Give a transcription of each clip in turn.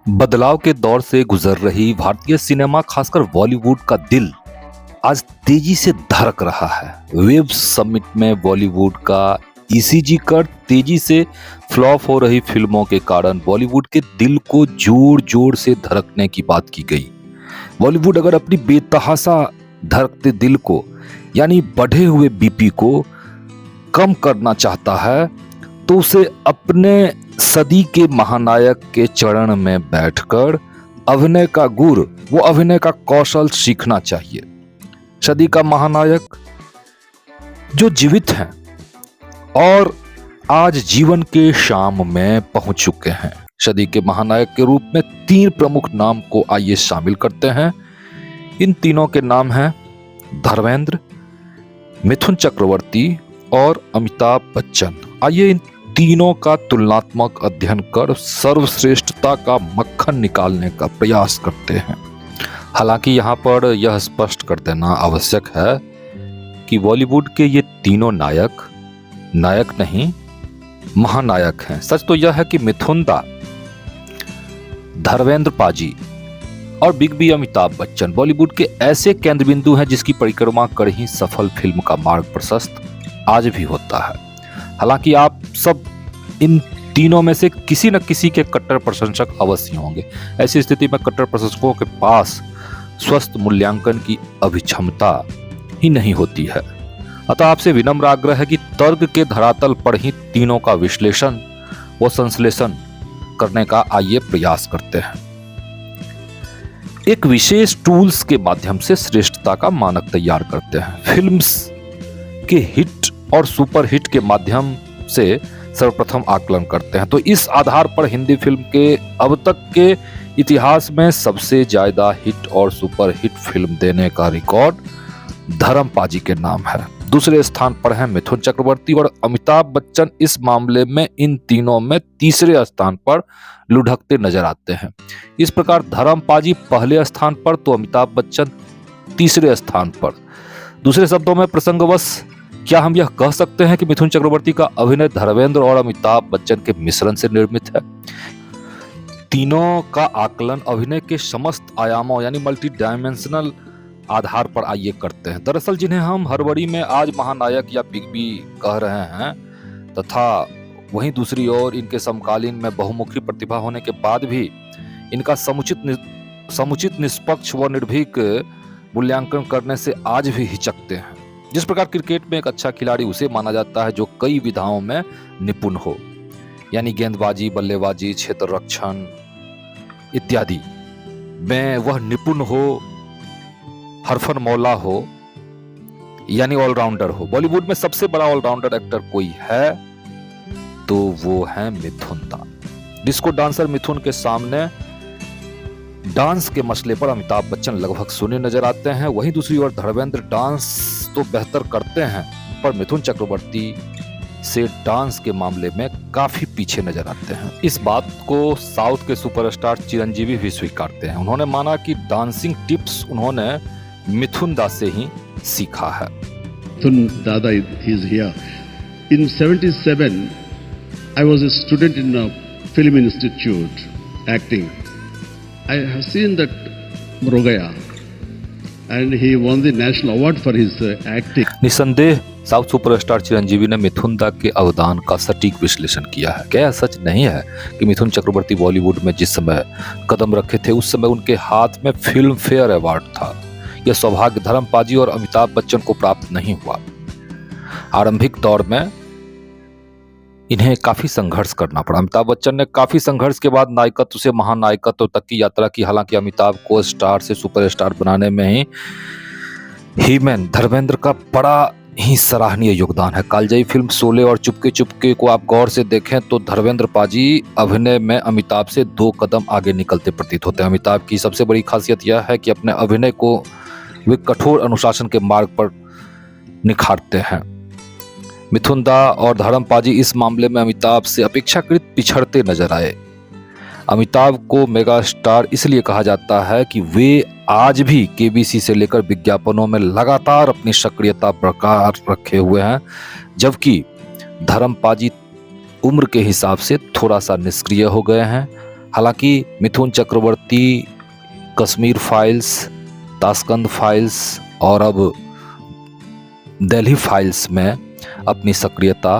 बदलाव के दौर से गुजर रही भारतीय सिनेमा, खासकर बॉलीवुड का दिल आज तेजी से धड़क रहा है। वेब समिट में बॉलीवुड का ईसीजी कर तेजी से फ्लॉप हो रही फिल्मों के कारण बॉलीवुड के दिल को जोर जोर से धड़कने की बात की गई। बॉलीवुड अगर अपनी बेतहासा धड़कते दिल को, यानी बढ़े हुए बीपी को कम करना चाहता है, तो उसे अपने सदी के महानायक के चरण में बैठकर अभिनय का गुर, वो अभिनय का कौशल सीखना चाहिए। सदी का महानायक जो जीवित हैं और आज जीवन के शाम में पहुंच चुके हैं। सदी के महानायक के रूप में 3 प्रमुख नाम को आइए शामिल करते हैं। इन तीनों के नाम हैं धर्मेंद्र, मिथुन चक्रवर्ती और अमिताभ बच्चन। आइए इन तीनों का तुलनात्मक अध्ययन कर सर्वश्रेष्ठता का मक्खन निकालने का प्रयास करते हैं। हालांकि यहाँ पर यह स्पष्ट कर देना आवश्यक है कि बॉलीवुड के ये तीनों नायक नहीं, महानायक हैं। सच तो यह है कि मिथुन दा, धर्मेंद्र पाजी और बिग बी अमिताभ बच्चन बॉलीवुड के ऐसे केंद्र बिंदु हैं जिसकी परिक्रमा कर ही सफल फिल्म का मार्ग प्रशस्त आज भी होता है। हालांकि आप सब इन तीनों में से किसी न किसी के कट्टर प्रशंसक अवश्य होंगे। ऐसी स्थिति में कट्टर प्रशंसकों के पास स्वस्थ मूल्यांकन की अभिक्षमता ही नहीं होती है। अतः आपसे विनम्र आग्रह है कि तर्क के धरातल पर ही तीनों का विश्लेषण व संश्लेषण करने का आइए प्रयास करते हैं। एक विशेष टूल्स के माध्यम से श्रेष्ठता का मानक तैयार करते हैं। फिल्म्स के हिट और सुपर हिट के माध्यम से सर्वप्रथम आकलन करते हैं। तो इस आधार पर हिंदी फिल्म के अब तक के इतिहास में सबसे ज्यादा हिट और सुपर हिट फिल्म देने का रिकॉर्ड धर्म पाजी के नाम है। दूसरे स्थान पर हैं मिथुन चक्रवर्ती और अमिताभ बच्चन। इस मामले में इन तीनों में तीसरे स्थान पर लुढ़कते नजर आते हैं। इस प्रकार धर्म पाजी पहले स्थान पर तो अमिताभ बच्चन तीसरे स्थान पर। दूसरे शब्दों में प्रसंगवश क्या हम यह कह सकते हैं कि मिथुन चक्रवर्ती का अभिनय धर्मेंद्र और अमिताभ बच्चन के मिश्रण से निर्मित है? तीनों का आकलन अभिनय के समस्त आयामों यानी मल्टी डायमेंशनल आधार पर आइए करते हैं। दरअसल जिन्हें हम हड़बड़ी में आज महानायक या बिग बी कह रहे हैं, तथा वहीं दूसरी ओर इनके समकालीन में बहुमुखी प्रतिभा होने के बाद भी इनका समुचित निष्पक्ष व निर्भीक मूल्यांकन करने से आज भी हिचकते हैं। जिस प्रकार क्रिकेट में एक अच्छा खिलाड़ी उसे माना जाता है जो कई विधाओं में निपुण हो, यानी गेंदबाजी, बल्लेबाजी, क्षेत्र रक्षण इत्यादि में वह निपुण हो, हरफन मौला हो, यानी ऑलराउंडर हो। बॉलीवुड में सबसे बड़ा ऑलराउंडर एक्टर कोई है तो वो है मिथुन दा। डिस्को डांसर मिथुन के सामने डांस के मसले पर अमिताभ बच्चन लगभग शून्य नजर आते हैं। वहीं दूसरी ओर धर्मेंद्र डांस तो बेहतर करते हैं, पर मिथुन चक्रवर्ती से डांस के मामले में काफी पीछे नजर आते हैं। इस बात को साउथ के सुपरस्टार चिरंजीवी भी स्वीकारते हैं। उन्होंने माना कि डांसिंग टिप्स उन्होंने मिथुन दा से ही सीखा है। मिथुन दादा is here. In 77, I was a student in a film institute acting. I have seen that Mrogaya and he won the national award for his acting. निसंदेह साउथ सुपरस्टार चिरंजीवी ने मिथुन दा के अवदान का सटीक विश्लेषण किया है। क्या सच नहीं है कि मिथुन चक्रवर्ती बॉलीवुड में जिस समय कदम रखे थे उस समय उनके हाथ में फिल्म फेयर अवार्ड था? यह सौभाग्य धर्म पाजी और अमिताभ बच्चन को प्राप्त नहीं हुआ। आरंभिक दौर में इन्हें काफी संघर्ष करना पड़ा। अमिताभ बच्चन ने काफी संघर्ष के बाद नायकत्व से महानायकत्व तक की यात्रा की। हालांकि अमिताभ को स्टार से सुपरस्टार बनाने में ही मैन धर्मेंद्र का बड़ा ही सराहनीय योगदान है। कालजयी फिल्म, शोले और चुपके चुपके को आप गौर से देखें तो धर्मेंद्र पाजी अभिनय में अमिताभ से 2 कदम आगे निकलते प्रतीत होते हैं। अमिताभ की सबसे बड़ी खासियत यह है कि अपने अभिनय को वे कठोर अनुशासन के मार्ग पर निखारते हैं। मिथुन दा और धर्म पाजी इस मामले में अमिताभ से अपेक्षाकृत पिछड़ते नजर आए। अमिताभ को मेगा स्टार इसलिए कहा जाता है कि वे आज भी केबीसी से लेकर विज्ञापनों में लगातार अपनी सक्रियता बरकरार रखे हुए हैं, जबकि धर्म पाजी उम्र के हिसाब से थोड़ा सा निष्क्रिय हो गए हैं। हालांकि Mithun Chakraborty Kashmir files, Tashkent files और अब दिल्ली फाइल्स में अपनी सक्रियता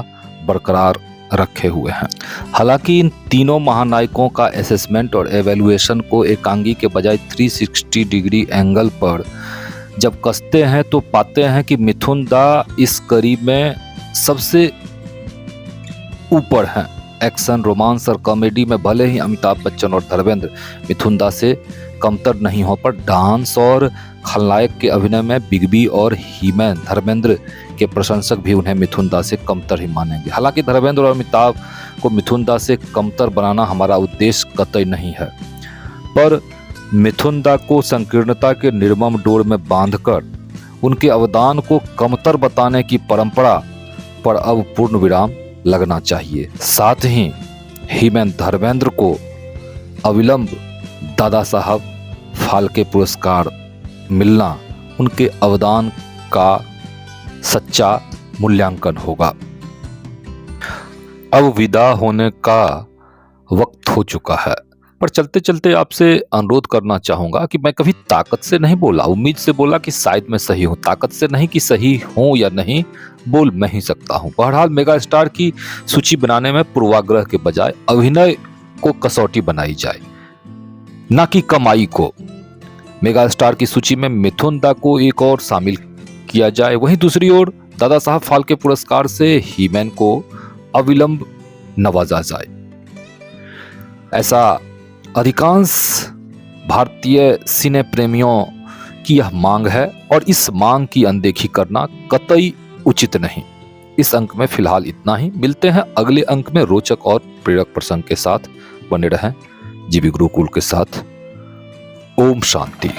बरकरार रखे हुए हैं। हालांकि इन तीनों महानायकों का असेसमेंट और एवेल्युएशन को एकांगी के बजाय 360 डिग्री एंगल पर जब कसते हैं तो पाते हैं कि मिथुन दा इस कड़ी में सबसे ऊपर हैं। एक्शन, रोमांस और कॉमेडी में भले ही अमिताभ बच्चन और धर्मेंद्र मिथुन दा से कमतर नहीं हो, पर डांस और खलनायक के अभिनय में बिग बी और हीमैन धर्मेंद्र के प्रशंसक भी उन्हें मिथुन दा से कमतर ही मानेंगे। हालांकि धर्मेंद्र और अमिताभ को मिथुन दा से कमतर बनाना हमारा उद्देश्य कतई नहीं है, पर मिथुन दा को संकीर्णता के निर्मम डोर में बांधकर उनके अवदान को कमतर बताने की परंपरा पर अब पूर्ण विराम लगना चाहिए। साथ ही हीमैन धर्मेंद्र को अविलंब दादा साहब फाल्के पुरस्कार मिलना उनके अवदान का सच्चा मूल्यांकन होगा। अब विदा होने का वक्त हो चुका है, पर चलते चलते आपसे अनुरोध करना चाहूंगा कि मैं कभी ताकत से नहीं बोला, उम्मीद से बोला कि शायद मैं सही हूं। ताकत से नहीं कि सही हूं या नहीं, बोल मैं ही सकता हूं। बहरहाल मेगा स्टार की सूची बनाने में पूर्वाग्रह के बजाय अभिनय को कसौटी बनाई जाए, ना कि कमाई को। मेगा स्टार की सूची में मिथुन दा को एक और शामिल किया जाए। वहीं दूसरी ओर दादा साहब फाल्के पुरस्कार से हीमैन को अविलंब नवाजा जाए। ऐसा अधिकांश भारतीय सिने प्रेमियों की यह मांग है और इस मांग की अनदेखी करना कतई उचित नहीं। इस अंक में फिलहाल इतना ही। मिलते हैं अगले अंक में रोचक और प्रेरक प्रसंग के साथ। बने रहें जीवी गुरुकुल के साथ। ओम शांति।